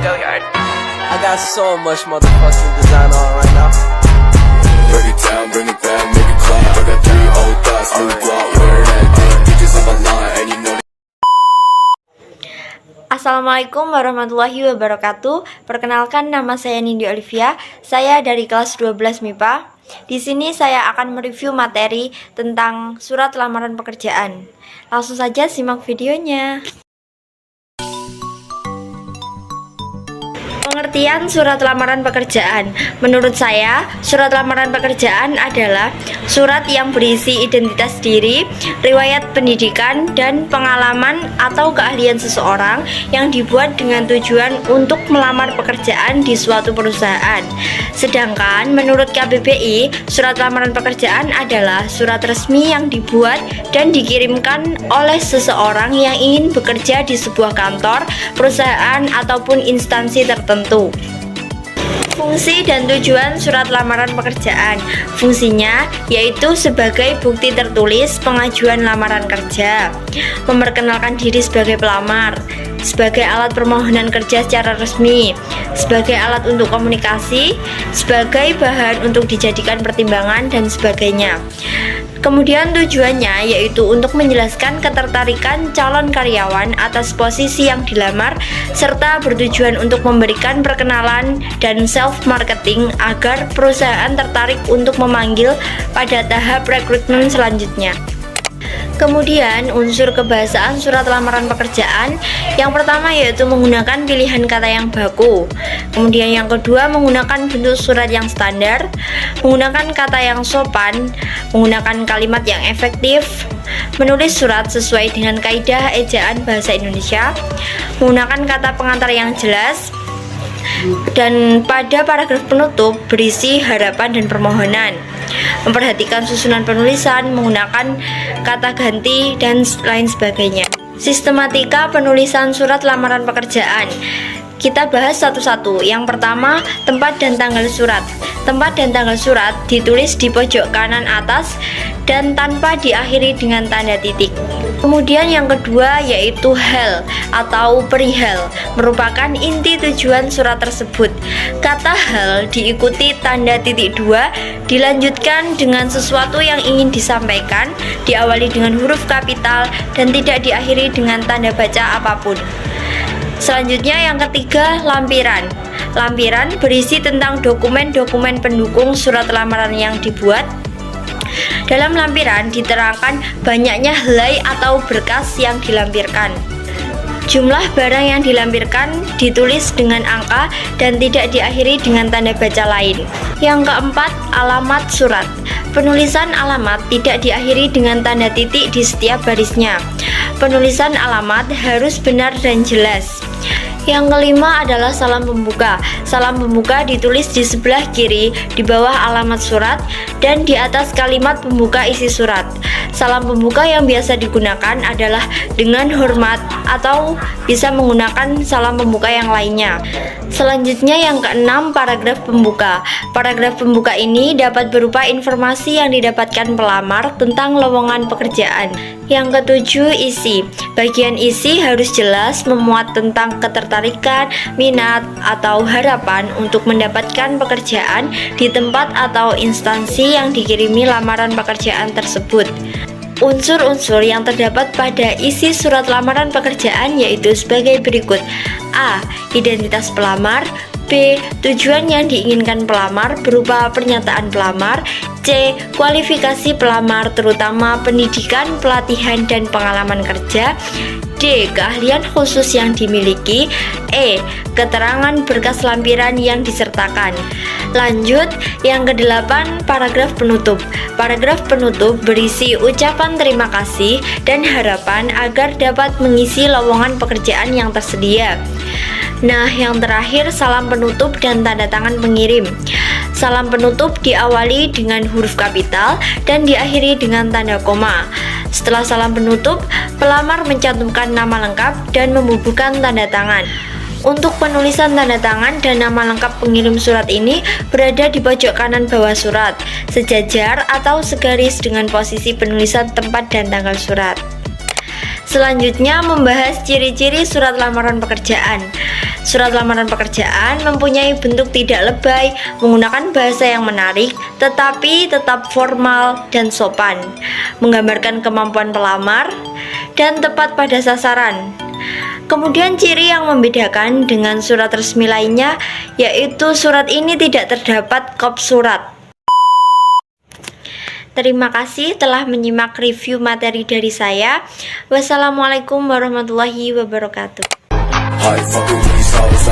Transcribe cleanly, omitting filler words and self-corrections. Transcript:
I got so much motherfucking design on right now. Break it down, bring it back, make it clap. I got 3 old thoughts, new guap, wear that dick. Bitches on my line, and you know. Assalamualaikum warahmatullahi wabarakatuh. Perkenalkan, nama saya Nindi Olivia. Saya dari kelas 12 MIPA. Di sini saya akan mereview materi tentang surat lamaran pekerjaan. Langsung saja simak videonya. Pengertian surat lamaran pekerjaan. Menurut saya, surat lamaran pekerjaan adalah surat yang berisi identitas diri, riwayat pendidikan, dan pengalaman atau keahlian seseorang yang dibuat dengan tujuan untuk melamar pekerjaan di suatu perusahaan. Sedangkan menurut KBBI, surat lamaran pekerjaan adalah surat resmi yang dibuat dan dikirimkan oleh seseorang yang ingin bekerja di sebuah kantor, perusahaan, ataupun instansi tertentu. Fungsi dan tujuan surat lamaran pekerjaan. Fungsinya yaitu sebagai bukti tertulis pengajuan lamaran kerja, memperkenalkan diri sebagai pelamar, sebagai alat permohonan kerja secara resmi, sebagai alat untuk komunikasi, sebagai bahan untuk dijadikan pertimbangan, dan sebagainya. Kemudian tujuannya yaitu untuk menjelaskan ketertarikan calon karyawan atas posisi yang dilamar, serta bertujuan untuk memberikan perkenalan dan self-marketing agar perusahaan tertarik untuk memanggil pada tahap rekrutmen selanjutnya. Kemudian unsur kebahasaan surat lamaran pekerjaan. Yang pertama yaitu menggunakan pilihan kata yang baku. Kemudian yang kedua menggunakan bentuk surat yang standar, menggunakan kata yang sopan, menggunakan kalimat yang efektif, menulis surat sesuai dengan kaidah ejaan bahasa Indonesia, menggunakan kata pengantar yang jelas, dan pada paragraf penutup berisi harapan dan permohonan. Memperhatikan susunan penulisan, menggunakan kata ganti, dan lain sebagainya. Sistematika penulisan surat lamaran pekerjaan. Kita bahas satu-satu. Yang pertama, tempat dan tanggal surat. Tempat dan tanggal surat ditulis di pojok kanan atas dan tanpa diakhiri dengan tanda titik. Kemudian yang kedua yaitu hal atau perihal, merupakan inti tujuan surat tersebut. Kata hal diikuti tanda titik 2, dilanjutkan dengan sesuatu yang ingin disampaikan, diawali dengan huruf kapital dan tidak diakhiri dengan tanda baca apapun. Selanjutnya yang ketiga, lampiran. Lampiran berisi tentang dokumen-dokumen pendukung surat lamaran yang dibuat. Dalam lampiran diterangkan banyaknya helai atau berkas yang dilampirkan. Jumlah barang yang dilampirkan ditulis dengan angka dan tidak diakhiri dengan tanda baca lain. Yang keempat, alamat surat. Penulisan alamat tidak diakhiri dengan tanda titik di setiap barisnya. Penulisan alamat harus benar dan jelas. Yang kelima adalah salam pembuka. Salam pembuka ditulis di sebelah kiri di bawah alamat surat dan di atas kalimat pembuka isi surat. Salam pembuka yang biasa digunakan adalah dengan hormat atau bisa menggunakan salam pembuka yang lainnya. Selanjutnya yang keenam, paragraf pembuka. Paragraf pembuka ini dapat berupa informasi yang didapatkan pelamar tentang lowongan pekerjaan. Yang ketujuh, isi. Bagian isi harus jelas memuat tentang ketertarikan, minat, atau harapan untuk mendapatkan pekerjaan di tempat atau instansi yang dikirimi lamaran pekerjaan tersebut. Unsur-unsur yang terdapat pada isi surat lamaran pekerjaan yaitu sebagai berikut. A. Identitas pelamar. B. Tujuan yang diinginkan pelamar berupa pernyataan pelamar. C. Kualifikasi pelamar terutama pendidikan, pelatihan, dan pengalaman kerja. D. Keahlian khusus yang dimiliki. E. Keterangan berkas lampiran yang disertakan. Lanjut, yang kedelapan, paragraf penutup. Paragraf penutup berisi ucapan terima kasih dan harapan agar dapat mengisi lowongan pekerjaan yang tersedia. Nah, yang terakhir, salam penutup dan tanda tangan pengirim. Salam penutup diawali dengan huruf kapital dan diakhiri dengan tanda koma. Setelah salam penutup, pelamar mencantumkan nama lengkap dan membubuhkan tanda tangan. Untuk penulisan tanda tangan dan nama lengkap pengirim surat ini berada di pojok kanan bawah surat, sejajar atau segaris dengan posisi penulisan tempat dan tanggal surat. Selanjutnya membahas ciri-ciri surat lamaran pekerjaan. Surat lamaran pekerjaan mempunyai bentuk tidak lebay, menggunakan bahasa yang menarik, tetapi tetap formal dan sopan, menggambarkan kemampuan pelamar, dan tepat pada sasaran. Kemudian ciri yang membedakan dengan surat resmi lainnya, yaitu surat ini tidak terdapat kop surat. Terima kasih telah menyimak review materi dari saya. Wassalamualaikum warahmatullahi wabarakatuh. Hi, fucking with these hoes,